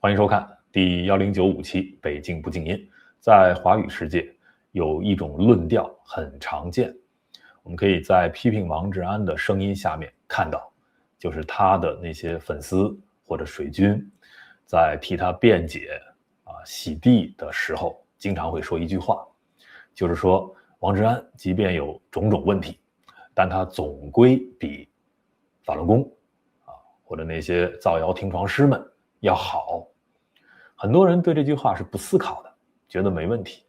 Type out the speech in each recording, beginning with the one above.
欢迎收看第1095期《北京不静音》。在华语世界，有一种论调很常见，我们可以在批评王志安的声音下面看到，就是他的那些粉丝或者水军，在替他辩解、洗地的时候，经常会说一句话，就是说王志安即便有种种问题，但他总归比法轮功或者那些造谣听床师们要好。很多人对这句话是不思考的，觉得没问题。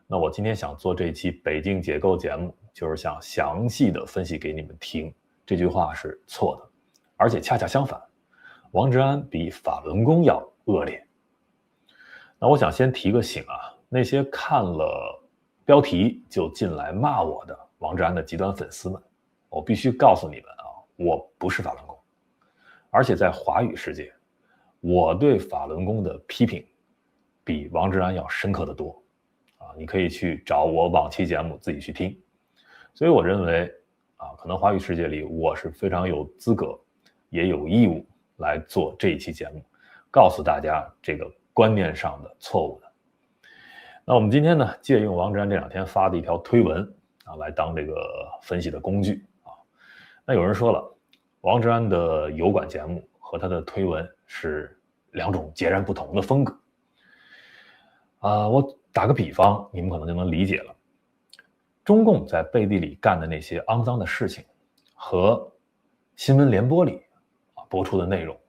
那我今天想做这一期北京解构节目，就是想详细的分析给你们听，这句话是错的，而且恰恰相反，王志安比法轮功要恶劣。那我想先提个醒那些看了标题就进来骂我的王志安的极端粉丝们，我必须告诉你们我不是法轮功，而且在华语世界，我对法轮功的批评比王志安要深刻得多你可以去找我往期节目自己去听。所以我认为可能华语世界里我是非常有资格也有义务来做这一期节目，告诉大家这个观念上的错误的。那我们今天呢，借用王志安这两天发的一条推文来当这个分析的工具那有人说了，王志安的油管节目和他的推文是两种截然不同的风格我打个比方，你们可能就能理解了。中共在背地里干的那些肮脏的事情，和新闻联播里播出的内容，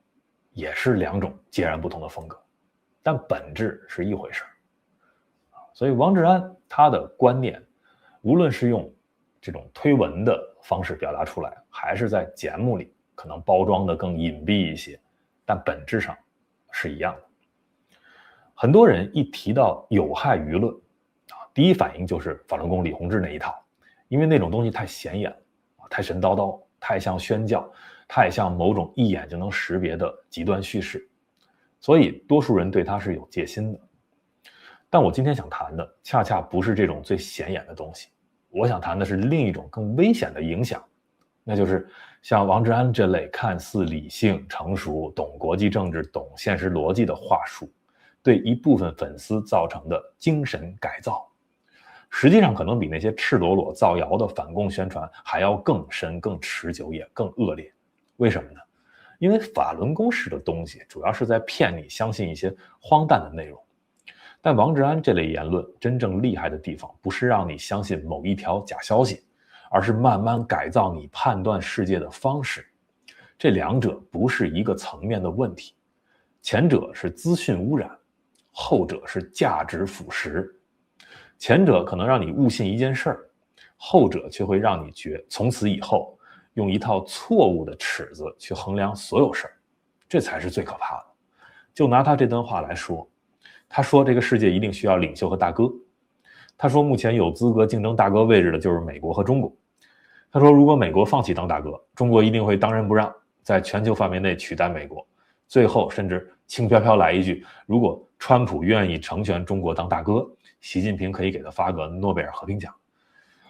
也是两种截然不同的风格，但本质是一回事所以王志安他的观念，无论是用这种推文的方式表达出来，还是在节目里可能包装的更隐蔽一些，但本质上是一样的。很多人一提到有害舆论第一反应就是法轮功李洪志那一套，因为那种东西太显眼了，太神叨叨，太像宣教，太像某种一眼就能识别的极端叙事，所以多数人对他是有戒心的。但我今天想谈的恰恰不是这种最显眼的东西，我想谈的是另一种更危险的影响，那就是像王志安这类看似理性、成熟、懂国际政治、懂现实逻辑的话术，对一部分粉丝造成的精神改造，实际上可能比那些赤裸裸造谣的反共宣传还要更深、更持久，也更恶劣。为什么呢？因为法轮功式的东西主要是在骗你相信一些荒诞的内容，但王志安这类言论真正厉害的地方，不是让你相信某一条假消息，而是慢慢改造你判断世界的方式。这两者不是一个层面的问题，前者是资讯污染，后者是价值腐蚀。前者可能让你误信一件事儿，后者却会让你从此以后用一套错误的尺子去衡量所有事儿，这才是最可怕的。就拿他这段话来说，他说这个世界一定需要领袖和大哥，他说目前有资格竞争大哥位置的就是美国和中国，他说如果美国放弃当大哥，中国一定会当仁不让，在全球范围内取代美国，最后甚至轻飘飘来一句，如果川普愿意成全中国当大哥，习近平可以给他发个诺贝尔和平奖。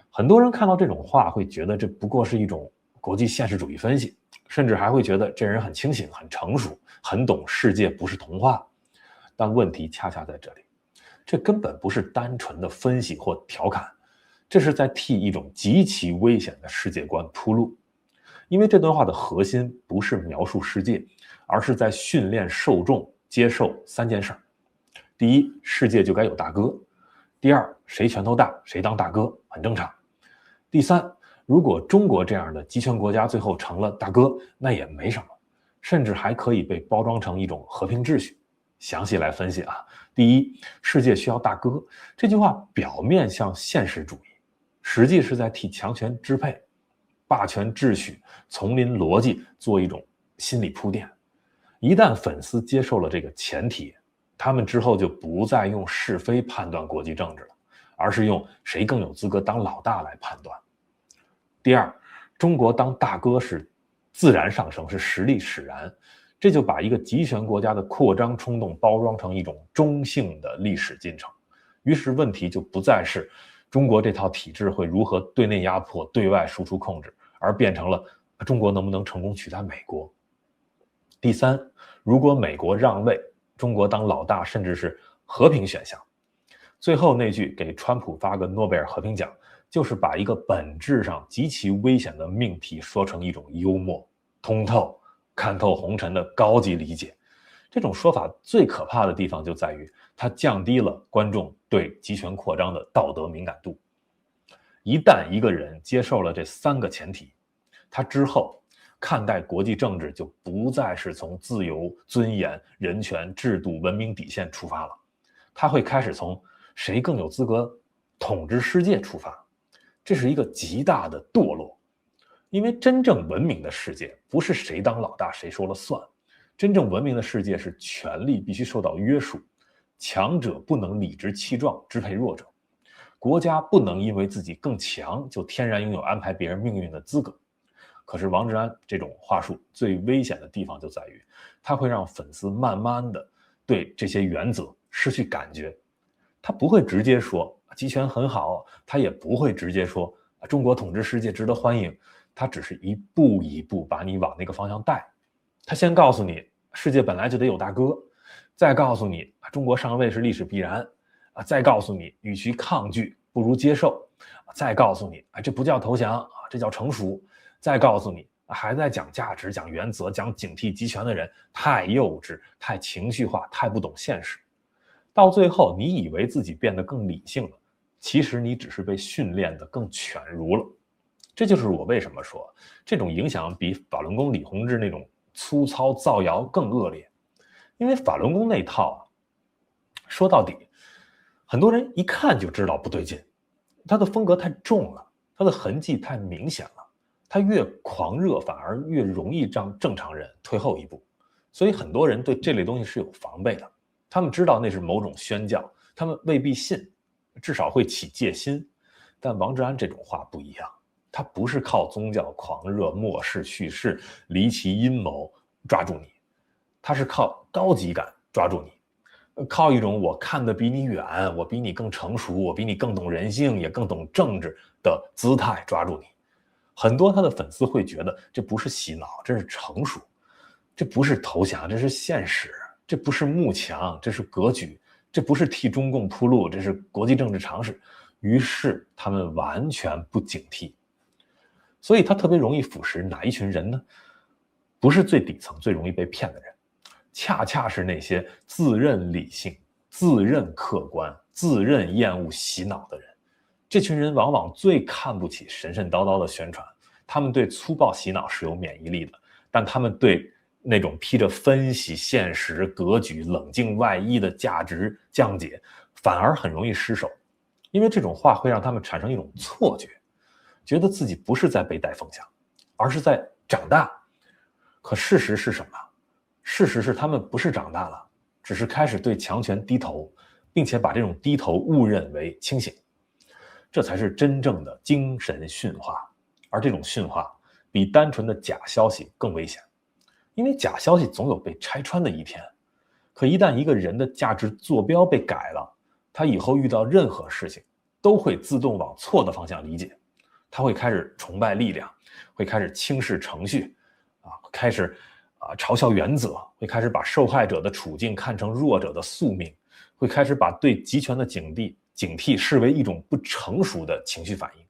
很多人看到这种话会觉得这不过是一种国际现实主义分析，甚至还会觉得这人很清醒、很成熟、很懂世界不是童话。但问题恰恰在这里，这根本不是单纯的分析或调侃，这是在替一种极其危险的世界观铺路。因为这段话的核心不是描述世界，而是在训练受众接受三件事。第一，世界就该有大哥；第二，谁拳头大谁当大哥，很正常；第三，如果中国这样的集权国家最后成了大哥，那也没什么，甚至还可以被包装成一种和平秩序。详细来分析第一，世界需要大哥，这句话表面像现实主义，实际是在替强权支配、霸权秩序、丛林逻辑做一种心理铺垫。一旦粉丝接受了这个前提，他们之后就不再用是非判断国际政治了，而是用谁更有资格当老大来判断。第二，中国当大哥是自然上升，是实力使然，这就把一个集权国家的扩张冲动包装成一种中性的历史进程。于是问题就不再是中国这套体制会如何对内压迫、对外输出控制，而变成了中国能不能成功取代美国。第三，如果美国让位，中国当老大甚至是和平选项。最后那句给川普发个诺贝尔和平奖，就是把一个本质上极其危险的命题说成一种幽默、通透、看透红尘的高级理解。这种说法最可怕的地方就在于，它降低了观众对集权扩张的道德敏感度。一旦一个人接受了这3个前提，他之后看待国际政治就不再是从自由、尊严、人权、制度、文明底线出发了，他会开始从谁更有资格统治世界出发。这是一个极大的堕落，因为真正文明的世界不是谁当老大谁说了算，真正文明的世界是权力必须受到约束，强者不能理直气壮支配弱者，国家不能因为自己更强就天然拥有安排别人命运的资格。可是王志安这种话术最危险的地方就在于，他会让粉丝慢慢的对这些原则失去感觉。他不会直接说集权很好，他也不会直接说中国统治世界值得欢迎，他只是一步一步把你往那个方向带。他先告诉你世界本来就得有大哥，再告诉你中国上位是历史必然，再告诉你与其抗拒不如接受，再告诉你这不叫投降，这叫成熟，再告诉你还在讲价值、讲原则、讲警惕集权的人太幼稚、太情绪化、太不懂现实。到最后你以为自己变得更理性了，其实你只是被训练得更犬儒了。这就是我为什么说这种影响比法轮功李洪志那种粗糙造谣更恶劣。因为法轮功那套说到底很多人一看就知道不对劲，他的风格太重了，他的痕迹太明显了，他越狂热反而越容易让正常人退后一步，所以很多人对这类东西是有防备的。他们知道那是某种宣教，他们未必信，至少会起戒心。但王志安这种话不一样，他不是靠宗教狂热、末世叙事、离奇阴谋抓住你，他是靠高级感抓住你，靠一种我看得比你远，我比你更成熟，我比你更懂人性，也更懂政治的姿态抓住你。很多他的粉丝会觉得这不是洗脑，这是成熟，这不是投降，这是现实，这不是慕强，这是格局，这不是替中共铺路，这是国际政治常识。于是他们完全不警惕，所以他特别容易腐蚀哪一群人呢？不是最底层最容易被骗的人，恰恰是那些自认理性、自认客观、自认厌恶洗脑的人。这群人往往最看不起神神叨叨的宣传，他们对粗暴洗脑是有免疫力的，但他们对那种披着分析现实、格局、冷静外衣的价值降解反而很容易失手。因为这种话会让他们产生一种错觉，觉得自己不是在被带风向，而是在长大。可事实是什么？事实是他们不是长大了，只是开始对强权低头，并且把这种低头误认为清醒。这才是真正的精神驯化，而这种驯化比单纯的假消息更危险。因为假消息总有被拆穿的一天，可一旦一个人的价值坐标被改了，他以后遇到任何事情都会自动往错的方向理解，他会开始崇拜力量，会开始轻视程序，开始嘲笑原则，会开始把受害者的处境看成弱者的宿命，会开始把对集权的警惕视为一种不成熟的情绪反应，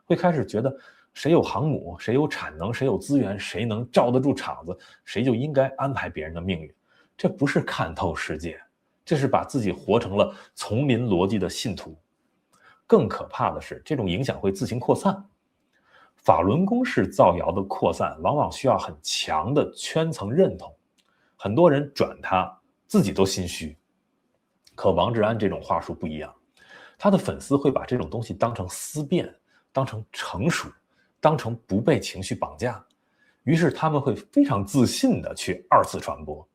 会开始觉得谁有航母，谁有产能，谁有资源，谁能罩得住场子，谁就应该安排别人的命运。这不是看透世界，这是把自己活成了丛林逻辑的信徒。更可怕的是，这种影响会自行扩散。法轮功式造谣的扩散往往需要很强的圈层认同，很多人转他自己都心虚。可王志安这种话术不一样，他的粉丝会把这种东西当成思辨，当成成熟，当成不被情绪绑架，于是他们会非常自信地去二次传播。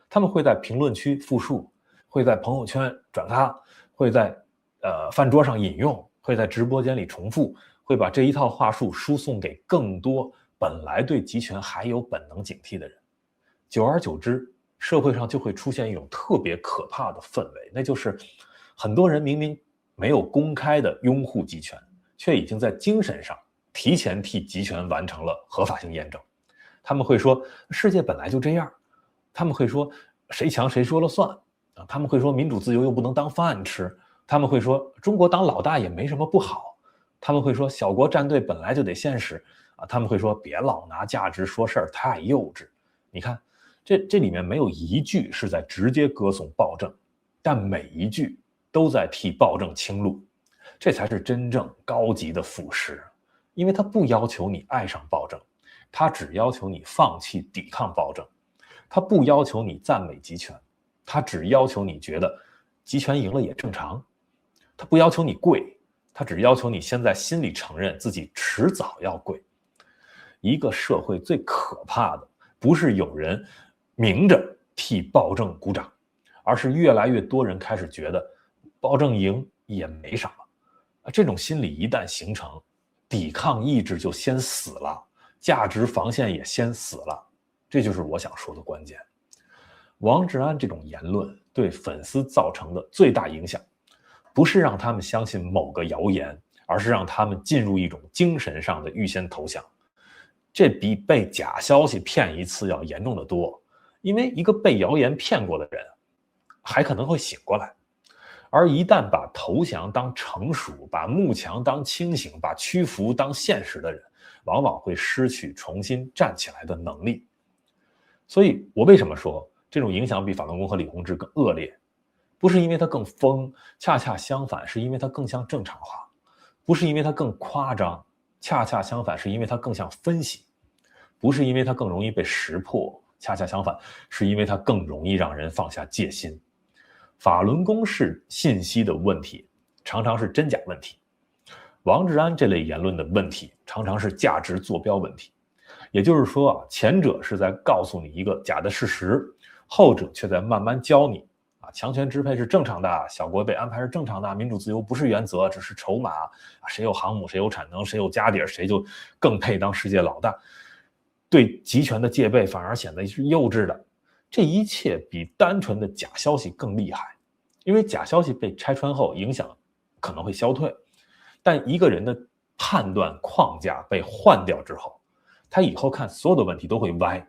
他们会在评论区复述，会在朋友圈转发，会在饭桌上引用，会在直播间里重复，会把这一套话术输送给更多本来对集权还有本能警惕的人。久而久之，社会上就会出现一种特别可怕的氛围，那就是很多人明明没有公开的拥护集权，却已经在精神上提前替集权完成了合法性验证。他们会说世界本来就这样，他们会说谁强谁说了算啊，他们会说民主自由又不能当饭吃，他们会说中国当老大也没什么不好，他们会说小国站队本来就得现实啊，他们会说别老拿价值说事儿，太幼稚。你看这里面没有一句是在直接歌颂暴政，但每一句都在替暴政清路，这才是真正高级的腐蚀。因为他不要求你爱上暴政，他只要求你放弃抵抗暴政。他不要求你赞美集权，他只要求你觉得集权赢了也正常。他不要求你跪，他只要求你现在心里承认自己迟早要跪。一个社会最可怕的不是有人明着替暴政鼓掌，而是越来越多人开始觉得暴政赢也没什么。这种心理一旦形成，抵抗意志就先死了，价值防线也先死了。这就是我想说的关键。王志安这种言论对粉丝造成的最大影响，不是让他们相信某个谣言，而是让他们进入一种精神上的预先投降。这比被假消息骗一次要严重得多，因为一个被谣言骗过的人还可能会醒过来，而一旦把投降当成熟，把慕强当清醒，把屈服当现实的人，往往会失去重新站起来的能力。所以我为什么说这种影响比法轮功和李洪志更恶劣？不是因为它更疯，恰恰相反，是因为它更像正常化；不是因为它更夸张，恰恰相反，是因为它更像分析；不是因为它更容易被识破，恰恰相反，是因为它更容易让人放下戒心。法轮功是信息的问题，常常是真假问题；王志安这类言论的问题，常常是价值坐标问题。也就是说前者是在告诉你一个假的事实，后者却在慢慢教你强权支配是正常的，小国被安排是正常的，民主自由不是原则，只是筹码，谁有航母，谁有产能，谁有家底，谁就更配当世界老大。对集权的戒备反而显得是幼稚的。这一切比单纯的假消息更厉害，因为假消息被拆穿后影响可能会消退，但一个人的判断框架被换掉之后，他以后看所有的问题都会歪，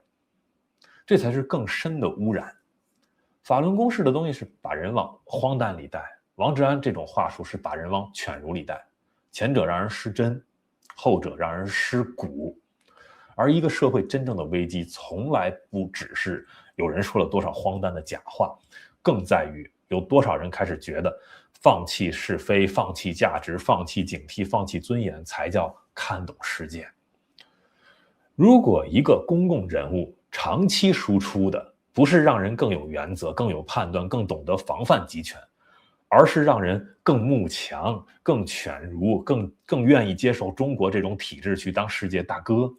这才是更深的污染。法轮功式的东西是把人往荒诞里带，王志安这种话术是把人往犬儒里带，前者让人失真，后者让人失骨。而一个社会真正的危机从来不只是有人说了多少荒诞的假话，更在于有多少人开始觉得放弃是非，放弃价值，放弃警惕，放弃尊严才叫看懂世界。如果一个公共人物长期输出的不是让人更有原则，更有判断，更懂得防范集权，而是让人更慕强，更犬儒，更愿意接受中国这种体制去当世界大哥，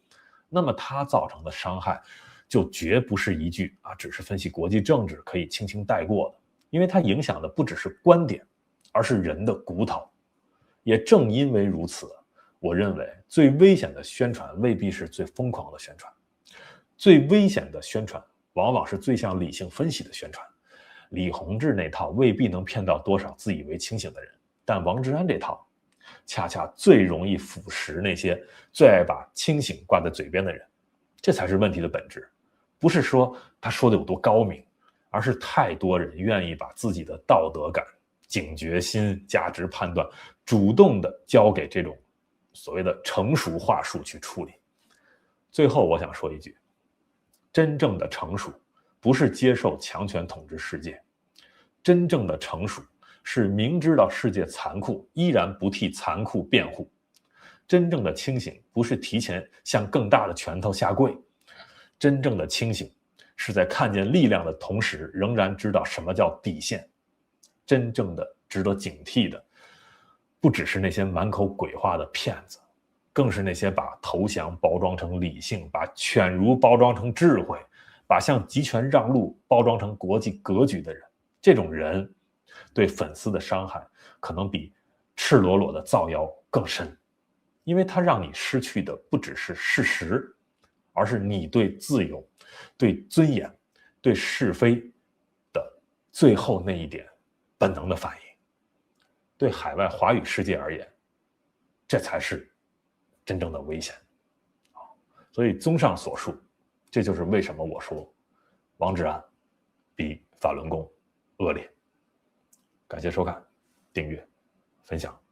那么它造成的伤害就绝不是一句只是分析国际政治可以轻轻带过的，因为它影响的不只是观点，而是人的骨头。也正因为如此，我认为最危险的宣传未必是最疯狂的宣传，最危险的宣传往往是最像理性分析的宣传。李洪志那套未必能骗到多少自以为清醒的人，但王志安这套恰恰最容易腐蚀那些最爱把清醒挂在嘴边的人。这才是问题的本质，不是说他说的有多高明，而是太多人愿意把自己的道德感、警觉心、价值判断主动的交给这种所谓的成熟话术去处理。最后我想说一句，真正的成熟不是接受强权统治世界，真正的成熟是明知道世界残酷，依然不替残酷辩护。真正的清醒不是提前向更大的拳头下跪，真正的清醒是在看见力量的同时，仍然知道什么叫底线。真正的值得警惕的，不只是那些满口鬼话的骗子，更是那些把投降包装成理性，把犬儒包装成智慧，把向集权让路包装成国际格局的人。这种人对粉丝的伤害可能比赤裸裸的造谣更深，因为它让你失去的不只是事实，而是你对自由、对尊严、对是非的最后那一点本能的反应。对海外华语世界而言，这才是真正的危险。所以综上所述，这就是为什么我说王志安比法轮功恶劣。感谢收看、订阅、分享。